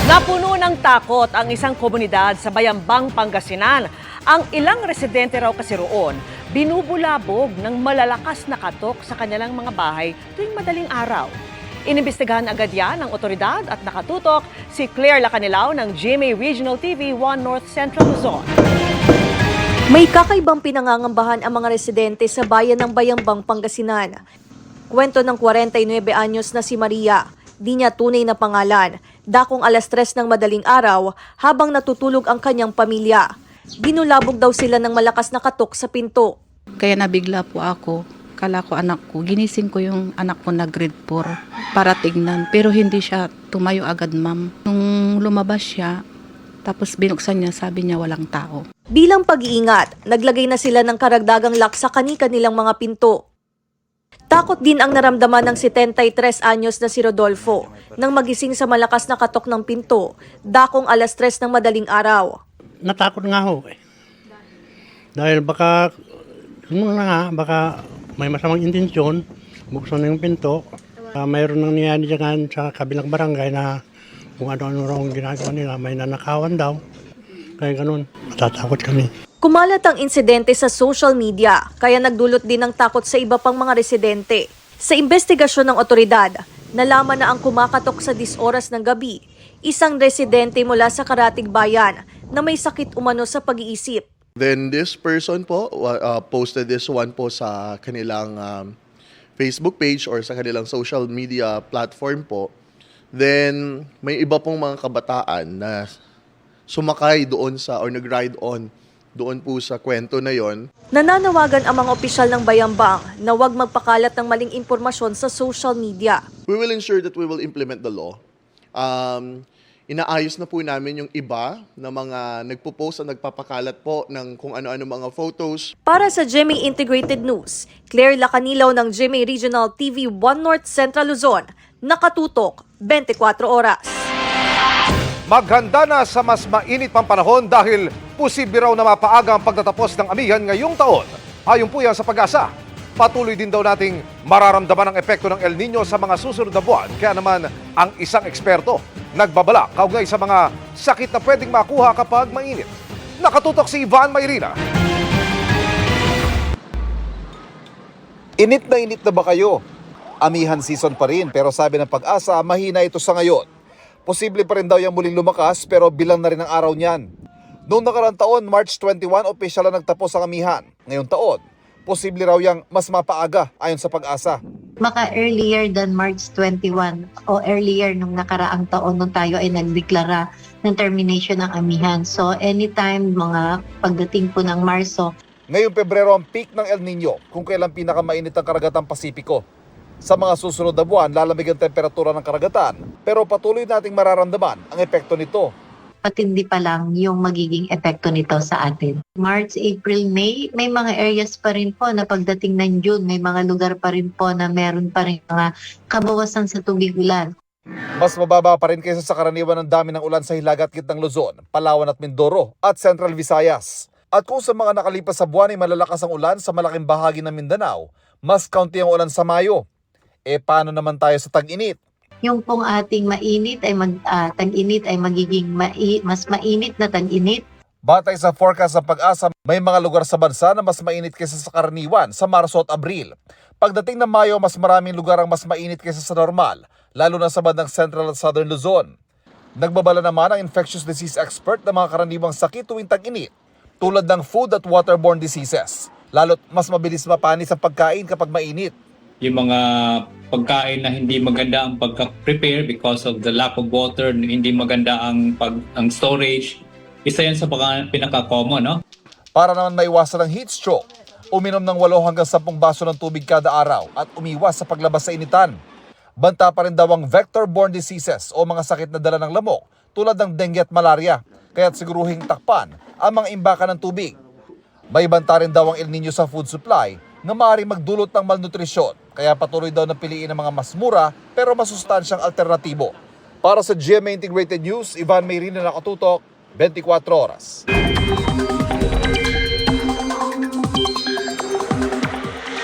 Napuno ng takot ang isang komunidad sa Bayambang, Pangasinan. Ang ilang residente raw kasi roon, binubulabog ng malalakas na katok sa kanilang mga bahay tuwing madaling araw. Inimbestigahan agad yan ng otoridad at nakatutok si Claire Lacanilao ng GMA Regional TV 1 North Central Luzon. May kakaibang pinangangambahan ang mga residente sa bayan ng Bayambang, Pangasinan. Kwento ng 49 anyos na si Maria, di niya tunay na pangalan. Dakong 3:00 ng madaling araw habang natutulog ang kanyang pamilya. Binulabog daw sila ng malakas na katok sa pinto. Kaya nabigla po ako. Kala ko anak ko. Ginising ko yung anak ko na grade 4 para tignan. Pero hindi siya tumayo agad, ma'am. Nung lumabas siya, tapos binuksan niya, sabi niya walang tao. Bilang pag-iingat, naglagay na sila ng karagdagang lock sa kani-kanilang mga pinto. Takot din ang naramdaman ng 73 anyos na si Rodolfo nang magising sa malakas na katok ng pinto, dakong 3:00 ng madaling araw. Natakot nga ho eh. Dahil baka may masamang intensyon, buksan na yung pinto. Mayroon nang nangyayari dyan sa kabilang barangay na kung ano-ano raw ang ginagawa nila, may nanakawan daw. Kaya ganun, matatakot kami. Kumalat ang insidente sa social media, kaya nagdulot din ng takot sa iba pang mga residente. Sa investigasyon ng otoridad, nalaman na ang kumakatok sa 10 oras ng gabi, isang residente mula sa Karatig Bayan na may sakit umano sa pag-iisip. Then this person po posted this one po sa kanilang Facebook page or sa kanilang social media platform po. Then may iba pong mga kabataan na sumakay doon sa or nag-ride on doon po sa kwento na yon. Nananawagan ang mga opisyal ng Bayambang na huwag magpakalat ng maling impormasyon sa social media. We will ensure that we will implement the law. Inaayos na po namin yung iba na mga nagpo-post at nagpapakalat po ng kung ano-ano mga photos. Para sa GMA Integrated News, Claire Lacanilao ng GMA Regional TV 1 North Central Luzon, nakatutok 24 oras. Maghanda na sa mas mainit pang panahon dahil posible raw na mapaaga ang pagtatapos ng amihan ngayong taon. Ayon po yan sa Pag-asa. Patuloy din daw nating mararamdaman ang epekto ng El Nino sa mga susunod na buwan. Kaya naman ang isang eksperto nagbabala kaugnay sa mga sakit na pwedeng makuha kapag mainit. Nakatutok si Ivan Mayrina. Init na ba kayo? Amihan season pa rin pero sabi ng Pag-asa mahina ito sa ngayon. Posible pa rin daw yung muling lumakas pero bilang na rin ang araw niyan. Noong nakaraang taon, March 21, opisyal na nagtapos ang amihan. Ngayong taon, posible raw yung mas mapaaga ayon sa Pag-asa. Maka earlier than March 21 o earlier nung nakaraang taon nung tayo ay nagdeklara ng termination ng amihan. So anytime mga pagdating po ng Marso. Ngayong Pebrero ang peak ng El Nino kung kailan pinakamainit ang karagatang Pasipiko. Sa mga susunod na buwan, lalamig ang temperatura ng karagatan pero patuloy nating mararamdaman ang epekto nito. Patindi pa lang yung magiging epekto nito sa atin. March, April, May, may mga areas pa rin po na pagdating ng June, may mga lugar pa rin po na meron pa rin mga kabawasan sa tubig ulan. Mas mababa pa rin kaysa sa karaniwan ng dami ng ulan sa hilagat gitnang Luzon, Palawan at Mindoro at Central Visayas. At kung sa mga nakalipas sa buwan ay malalakas ang ulan sa malaking bahagi ng Mindanao, mas kaunti ang ulan sa Mayo. Paano naman tayo sa tag-init? Yung pong ating mainit ay tag-init ay magiging mas mainit na tag-init. Batay sa forecast ng Pag-asa, may mga lugar sa bansa na mas mainit kaysa sa karaniwan sa Marso at Abril. Pagdating ng Mayo, mas maraming lugar ang mas mainit kaysa sa normal, lalo na sa bandang Central at Southern Luzon. Nagbabala naman ang infectious disease expert na mga karaniwang sakit tuwing tag-init, tulad ng food at waterborne diseases. Lalo't mas mabilis mapanis ang pagkain kapag mainit. Yung mga pagkain na hindi maganda ang pagka-prepare because of the lack of water, hindi maganda ang storage. Isa yan sa pinaka-common, no? Para naman maiwasan ang heat stroke, uminom ng 8 hanggang 10 baso ng tubig kada araw at umiwas sa paglabas sa initan. Banta pa rin daw ang vector-borne diseases o mga sakit na dala ng lamok tulad ng dengue at malaria, kaya't siguruhing takpan ang mga imbakan ng tubig. May banta rin daw ang El Nino sa food supply na maaaring magdulot ng malnutrisyon. Kaya patuloy daw na piliin ang mga mas mura pero masustansyang alternatibo. Para sa GMA Integrated News, Ivan Mayrina, nakatutok, 24 oras.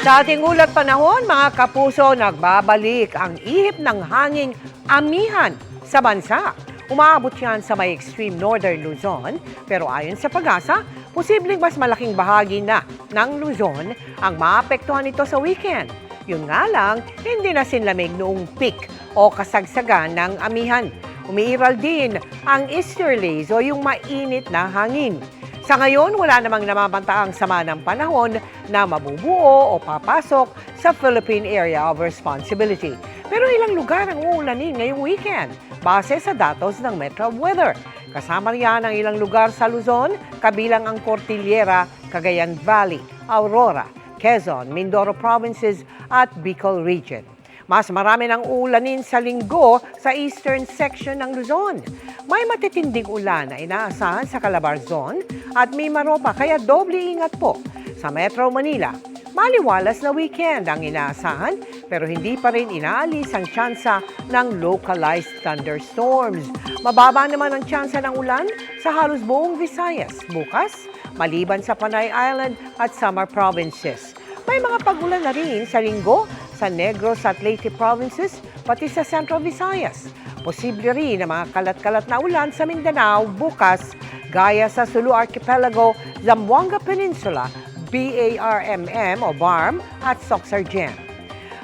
Sa ating ulat panahon, mga kapuso, nagbabalik ang ihip ng hanging amihan sa bansa. Umaabot yan sa may extreme northern Luzon, pero ayon sa Pag-asa, posibleng mas malaking bahagi na ng Luzon ang maapektuhan nito sa weekend. Yun nga lang, hindi na sinlamig noong peak o kasagsagan ng amihan. Umiiral din ang easterlies o yung mainit na hangin. Sa ngayon, wala namang namamantaang sama ng panahon na mabubuo o papasok sa Philippine Area of Responsibility. Pero ilang lugar ang uulanin ngayong weekend base sa datos ng Metro Weather. Kasama riyan ang ilang lugar sa Luzon, kabilang ang Cordillera, Cagayan Valley, Aurora, Quezon, Mindoro Provinces at Bicol Region. Mas marami ng uulanin sa linggo sa eastern section ng Luzon. May matitinding ulan na inaasahan sa Calabar Zone at may maropa kaya doble ingat po. Sa Metro Manila, maliwalas na weekend ang inaasahan pero hindi pa rin inaalis ang tsansa ng localized thunderstorms. Mababa naman ang tsansa ng ulan sa halos buong Visayas bukas, maliban sa Panay Island at Samar Provinces. May mga pag-ulan na rin sa linggo sa Negros at Leyte Provinces, pati sa Central Visayas. Posible rin na mga kalat-kalat na ulan sa Mindanao bukas, gaya sa Sulu Archipelago, Zamboanga Peninsula, BARMM o BARM at Soxargen.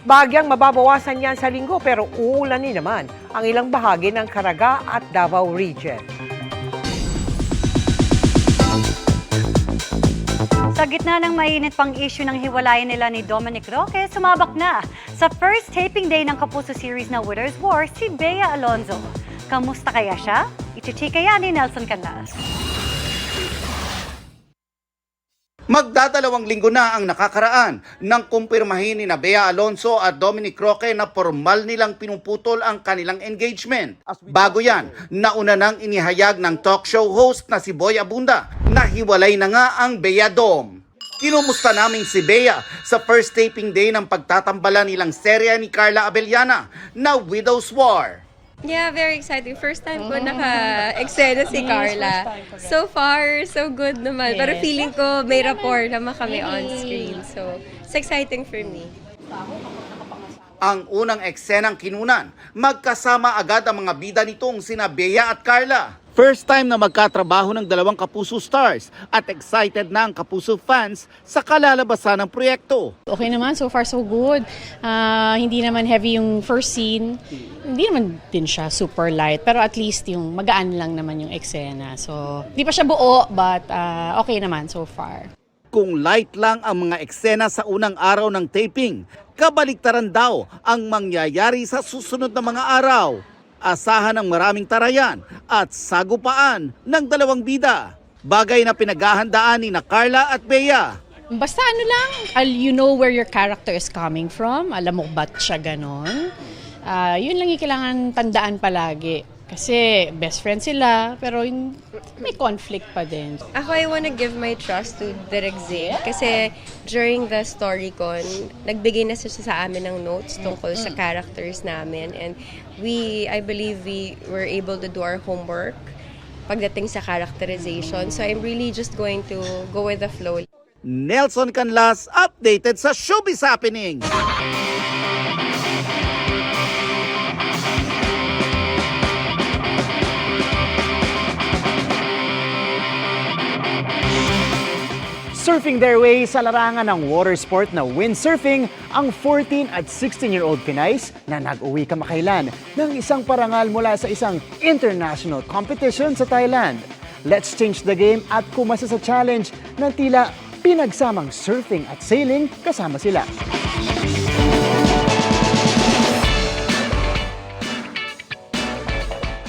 Bahagyang mababawasan yan sa linggo pero uulanin naman ang ilang bahagi ng Caraga at Davao Region. Sa gitna ng mainit pang issue ng hiwalayan nila ni Dominic Roque, sumabak na sa first taping day ng Kapuso series na Winners War si Bea Alonzo. Kamusta kaya siya? Ichichika yan ni Nelson Canlas. Magdadalawang linggo na ang nakakaraan nang kumpirmahin ni Bea Alonzo at Dominic Roque na formal nilang pinuputol ang kanilang engagement. Bago yan, nauna nang inihayag ng talk show host na si Boy Abunda na hiwalay na nga ang Bea Dom. Kinumusta namin si Bea sa first taping day ng pagtatambala nilang serya ni Carla Abellana na Widow's War. Yeah, very exciting. First time ko naka-eksena si Carla. So far, so good naman. Pero feeling ko may rapport naman kami on screen. So, it's exciting for me. Ang unang eksenang kinunan, magkasama agad ang mga bida nitong sina Bea at Carla. First time na magkatrabaho ng dalawang Kapuso stars at excited na ang Kapuso fans sa kalalabasan ng proyekto. Okay naman, so far so good. Hindi naman heavy yung first scene. Hindi naman din siya super light, pero at least yung magaan lang naman yung eksena. So, di pa siya buo, but okay naman so far. Kung light lang ang mga eksena sa unang araw ng taping, kabaliktaran daw ang mangyayari sa susunod na mga araw. Asahan ng maraming tarayan at sagupaan ng dalawang bida. Bagay na pinaghahandaan ni Carla at Bea. Basta ano lang, you know where your character is coming from. Alam mo ba't siya ganon. Yun lang yung kailangan tandaan palagi. Kasi best friends sila, pero may conflict pa din. Ako, I wanna give my trust to Direk Zig. Kasi during the StoryCon, nagbigay na siya sa amin ng notes tungkol sa characters namin. And I believe we were able to do our homework pagdating sa characterization. So I'm really just going to go with the flow. Nelson Canlas, updated sa Showbiz Happening. Surfing their way sa larangan ng water sport na windsurfing ang 14 at 16-year-old Pinays na nag-uwi kamakailan ng isang parangal mula sa isang international competition sa Thailand. Let's change the game at kumasa sa challenge na tila pinagsamang surfing at sailing kasama sila.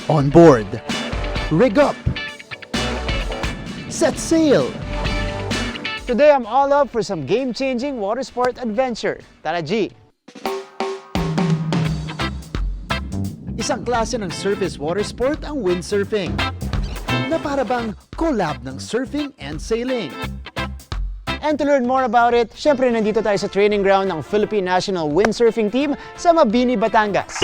On board, rig up, set sail. Today, I'm all up for some game-changing water sport adventure. Tara, G! Isang klase ng surface water sport ang windsurfing na para bang collab ng surfing and sailing. And to learn more about it, syempre nandito tayo sa training ground ng Philippine National Windsurfing Team sa Mabini, Batangas.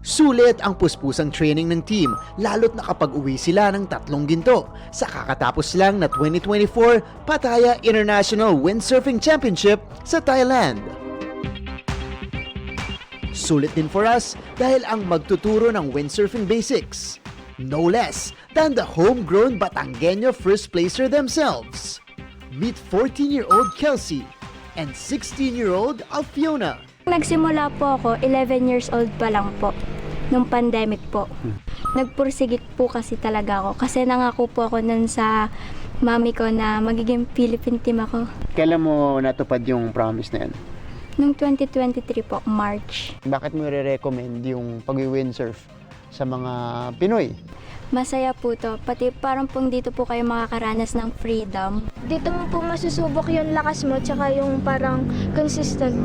Sulit ang puspusang training ng team, lalo't nakapag-uwi sila ng 3 ginto sa kakatapos lang na 2024 Pattaya International Windsurfing Championship sa Thailand. Sulit din for us dahil ang magtuturo ng windsurfing basics, no less than the homegrown Batanggenyo first placer themselves. Meet 14-year-old Kelsey and 16-year-old Alfiona. Nagsimula po ako, 11 years old pa lang po, nung pandemic po. Nagpursigit po kasi talaga ako kasi nangako po ako nun sa mami ko na magiging Philippine team ako. Kailan mo natupad yung promise na yan? Nung 2023 po, March. Bakit mo re-recommend yung pag-windsurf sa mga Pinoy? Masaya po to, pati parang pong dito po kayo makakaranas ng freedom. Dito mo po masusubok yung lakas mo tsaka yung parang consistent.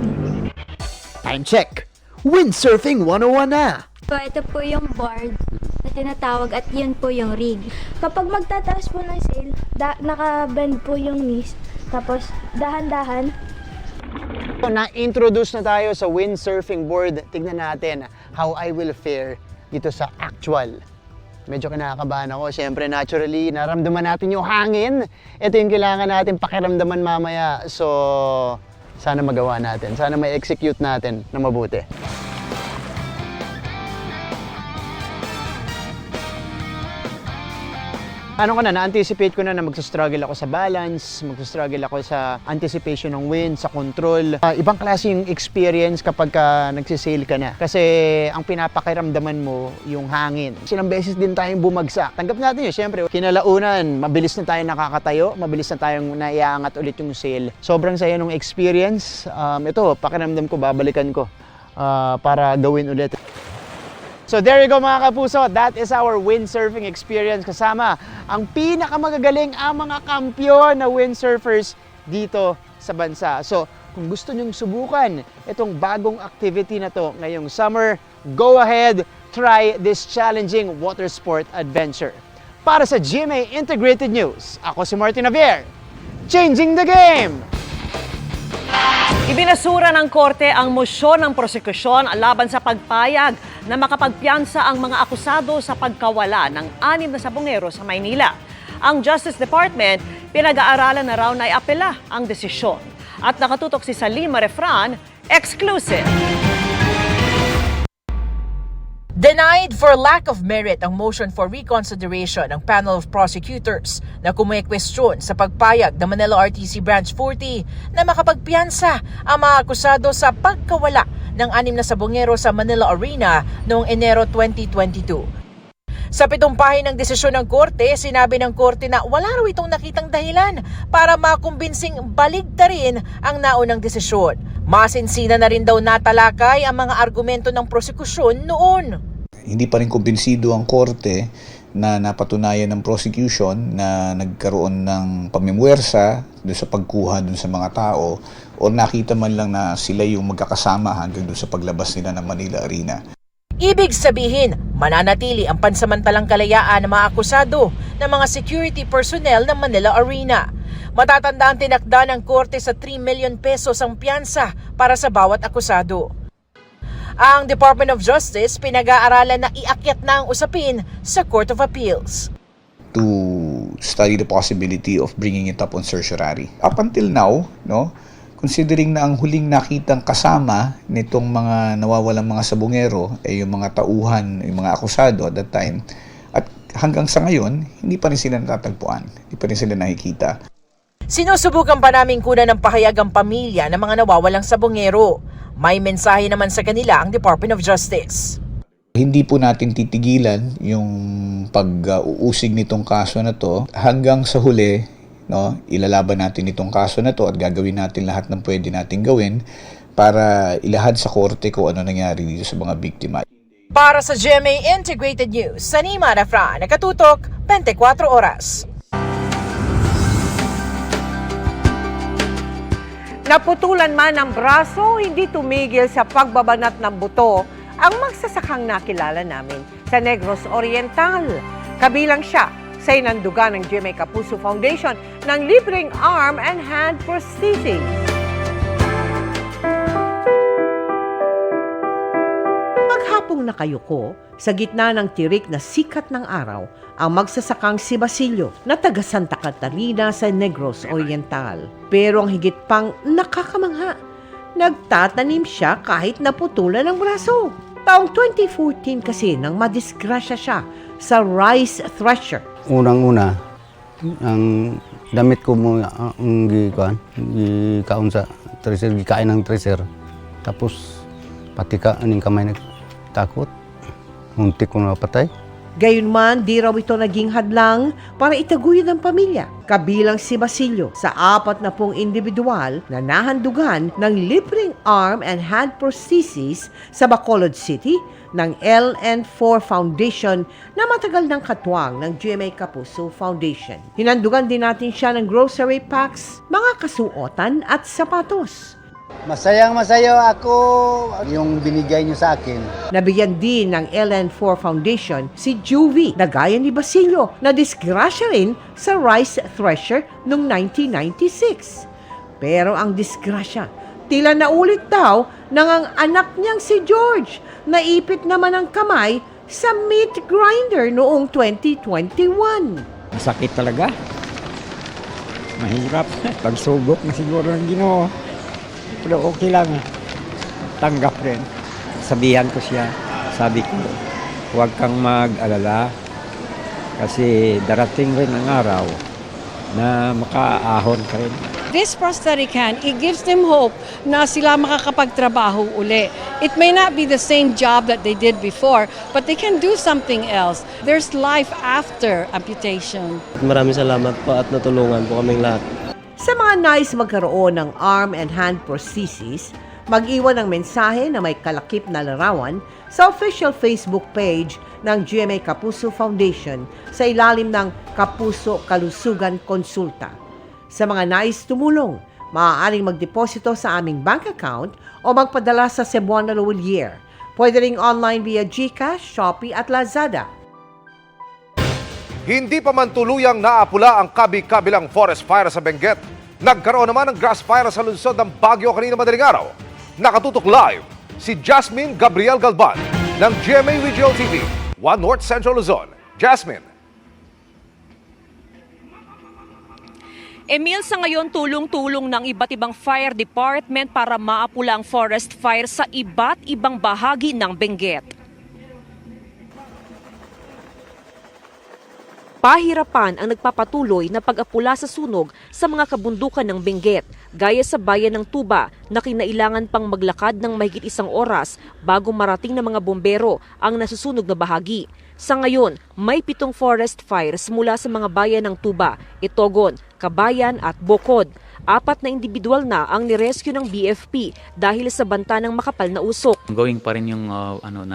Time check! Windsurfing 101 na! So, ito po yung board na tinatawag at yun po yung rig. Kapag magtataas po ng sail, naka-bend po yung knees. Tapos, dahan-dahan. Na-introduce na tayo sa windsurfing board. Tignan natin how I will fare dito sa actual. Medyo kinakabahan ako. Siyempre, naturally, naramdaman natin yung hangin. Ito yung kailangan natin pakiramdaman mamaya. So, sana magawa natin. Sana may execute natin na mabuti. Ano ko na, na-anticipate ko na magsastruggle ako sa balance, magsastruggle ako sa anticipation ng wind, sa control. Ibang klase yung experience kapag nagsisail ka na. Kasi ang pinapakiramdaman mo, yung hangin. Silang beses din tayong bumagsak. Tanggap natin yun, syempre. Kinalaunan, mabilis na tayong nakakatayo, mabilis na tayong naiangat ulit yung sail. Sobrang saya nung experience. Ito, pakiramdam ko, babalikan ko para gawin ulit. So there you go mga kapuso, that is our windsurfing experience kasama ang pinakamagagaling ang mga kampiyon na windsurfers dito sa bansa. So kung gusto nyong subukan itong bagong activity na to ngayong summer, go ahead, try this challenging water sport adventure. Para sa GMA Integrated News, ako si Martin Javier, changing the game! Ibinasura ng korte ang mosyon ng prosekusyon laban sa pagpayag na makapagpiyansa ang mga akusado sa pagkawala ng 6 na sabongero sa Maynila. Ang Justice Department, pinag-aaralan na raw na iapela ang desisyon. At nakatutok si Salima Refran, exclusive. Denied for lack of merit ang motion for reconsideration ng panel of prosecutors na kumekwestiyon sa pagpayag ng Manila RTC Branch 40 na makapagpiyansa ang mga akusado sa pagkawala ng 6 na sabongero sa Manila Arena noong Enero 2022. Sa 7 pahin ng desisyon ng korte, sinabi ng korte na wala raw itong nakitang dahilan para makumbinsing baligtarin ang naunang desisyon. Masinsina na rin daw natalakay ang mga argumento ng prosekusyon noon. Hindi pa rin kumbinsido ang korte na napatunayan ng prosecution na nagkaroon ng pamimwersa doon sa pagkuha doon sa mga tao o nakita man lang na sila yung magkakasama hanggang doon sa paglabas nila ng Manila Arena. Ibig sabihin, mananatili ang pansamantalang kalayaan ng mga akusado ng mga security personnel ng Manila Arena. Matatanda ang tinakda ng korte sa 3 million pesos ang piyansa para sa bawat akusado. Ang Department of Justice pinag-aaralan na iakyat na ang usapin sa Court of Appeals. To study the possibility of bringing it up on certiorari. Up until now, no, considering na ang huling nakitang kasama nitong mga nawawalang mga sabongero ay yung mga tauhan, yung mga akusado at that time, at hanggang sa ngayon, hindi pa rin sila natatagpuan, hindi pa rin sila nakikita. Sinusubukan pa namin kunan ng pahayag ang pamilya ng mga nawawalang sabongero. May mensahe naman sa kanila ang Department of Justice. Hindi po natin titigilan yung pag-uusig nitong kaso na to hanggang sa huli, no, ilalaban natin itong kaso na to at gagawin natin lahat ng pwede natin gawin para ilahad sa korte kung ano nangyari dito sa mga biktima. Para sa GMA Integrated News, Salima Refran, nakatutok 24 oras. Naputulan man ang braso, hindi tumigil sa pagbabanat ng buto ang magsasakang nakilala namin sa Negros Oriental. Kabilang siya sa inanduga ng GMA Kapuso Foundation ng libreng arm and hand prosthesis. Maghapong nakayuko sa gitna ng tirik na sikat ng araw ang magsasakang si Basilio na taga Santa Catalina sa Negros Oriental. Pero ang higit pang nakakamangha, nagtatanim siya kahit naputulan ng braso. Taong 2014 kasi nang madisgrasya siya sa rice thresher. Unang-una, ang damit ko mo ang gikaon sa tracer, gikain ng tracer. Tapos pati aning kamay nagtakot. Muntik ko napatay. Gayunman, di raw ito naging hadlang para itaguyod ang pamilya. Kabilang si Basilio sa 40 individual na nahandugan ng libreng arm and hand prosthesis sa Bacolod City ng LN4 Foundation na matagal ng katuwang ng GMA Kapuso Foundation. Hinandugan din natin siya ng grocery packs, mga kasuotan at sapatos. Masaya ako yung binigay niyo sa akin. Nabigyan din ng LN4 Foundation si Juvie na gaya ni Basilio na disgrasya rin sa rice thresher noong 1996. Pero ang disgrasya, tila naulit daw ng ang anak niyang si George. Naipit naman ang kamay sa meat grinder noong 2021. Masakit talaga. Mahirap. Pagsubok na siguro ng Ginoo. Pero okay lang. Tanggap rin. Sabihan ko siya. Sabi ko, huwag kang mag-alala. Kasi darating rin ang araw na makaahon ka rin. This prosthetic hand, it gives them hope na sila makakapagtrabaho uli. It may not be the same job that they did before, but they can do something else. There's life after amputation. Maraming salamat po at natulungan po kaming lahat. Sa mga nais magkaroon ng arm and hand prosthesis, mag-iwan ng mensahe na may kalakip na larawan sa official Facebook page ng GMA Kapuso Foundation sa ilalim ng Kapuso Kalusugan Konsulta. Sa mga nais tumulong, maaaring magdeposito sa aming bank account o magpadala sa Cebuana Lawilier. Pwede ring online via GCash, Shopee at Lazada. Hindi pa man tuluyang naapula ang kabi-kabilang forest fire sa Benguet. Nagkaroon naman ng grass fire sa lungsod ng Baguio kanina madaling araw. Nakatutok live si Jasmine Gabriel Galban ng GMA Regional TV, 1 North Central Luzon. Jasmine. Emil, sa ngayon tulong-tulong ng iba't ibang fire department para maapula ang forest fire sa iba't ibang bahagi ng Benguet. Pahirapan ang nagpapatuloy na pag-apula sa sunog sa mga kabundukan ng Benguet, gaya sa bayan ng Tuba na kinailangan pang maglakad ng mahigit 1 oras bago marating ng mga bombero ang nasusunog na bahagi. Sa ngayon, may 7 forest fires mula sa mga bayan ng Tuba, Itogon, Kabayan at Bocod. 4 na individual na ang nirescue ng BFP dahil sa banta ng makapal na usok. Going pa rin yung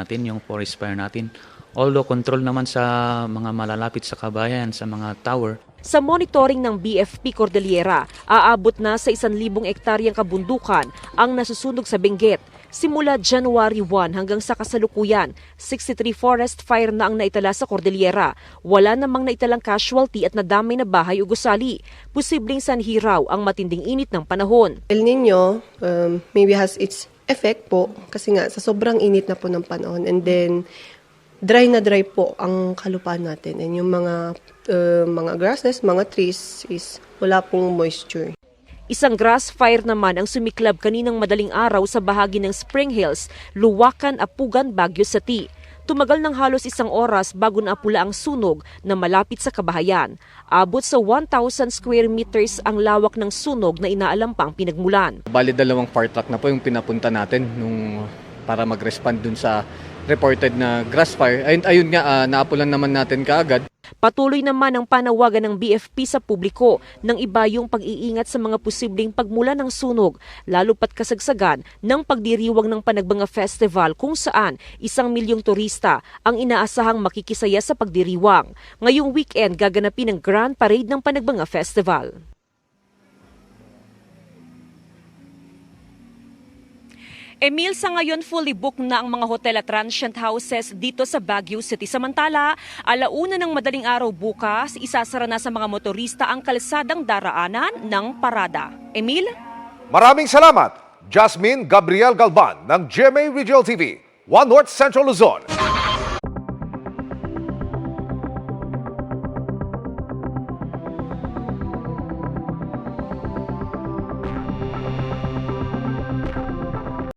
yung forest fire natin. Although control naman sa mga malalapit sa kabayan, sa mga tower. Sa monitoring ng BFP Cordillera, aabot na sa 1,000 hektaryang kabundukan ang nasusunog sa Benguet. Simula January 1 hanggang sa kasalukuyan, 63 forest fire na ang naitala sa Cordillera. Wala namang naitalang casualty at nadamay na bahay o gusali. Posibleng sanhi raw ang matinding init ng panahon. El Nino maybe has its effect po kasi nga sa sobrang init na po ng panahon, and then dry na dry po ang kalupaan natin, and yung mga grasses, mga trees is wala pong moisture. Isang grass fire naman ang sumiklab kaninang madaling araw sa bahagi ng Spring Hills, Luwakan, Apugan, Baguio City. Tumagal ng halos 1 oras bago naapula ang sunog na malapit sa kabahayan. Abot sa 1,000 square meters ang lawak ng sunog na inaalam pang pinagmulan. Bali 2 fire truck na po yung pinapunta natin para mag-respond dun sa reported na grass fire. Ayun nga, naapulan naman natin kaagad. Patuloy naman ang panawagan ng BFP sa publiko ng iba yung pag-iingat sa mga posibleng pagmula ng sunog, lalo pat kasagsagan ng pagdiriwang ng Panagbanga Festival kung saan 1,000,000 turista ang inaasahang makikisaya sa pagdiriwang. Ngayong weekend gaganapin ang Grand Parade ng Panagbanga Festival. Emil, sa ngayon fully booked na ang mga hotel at transient houses dito sa Baguio City. Samantala, 1:00 ng madaling araw bukas, isasara na sa mga motorista ang kalsadang daraanan ng parada. Emil? Maraming salamat, Jasmine Gabriel Galban ng GMA Regional TV, 1 North Central Luzon.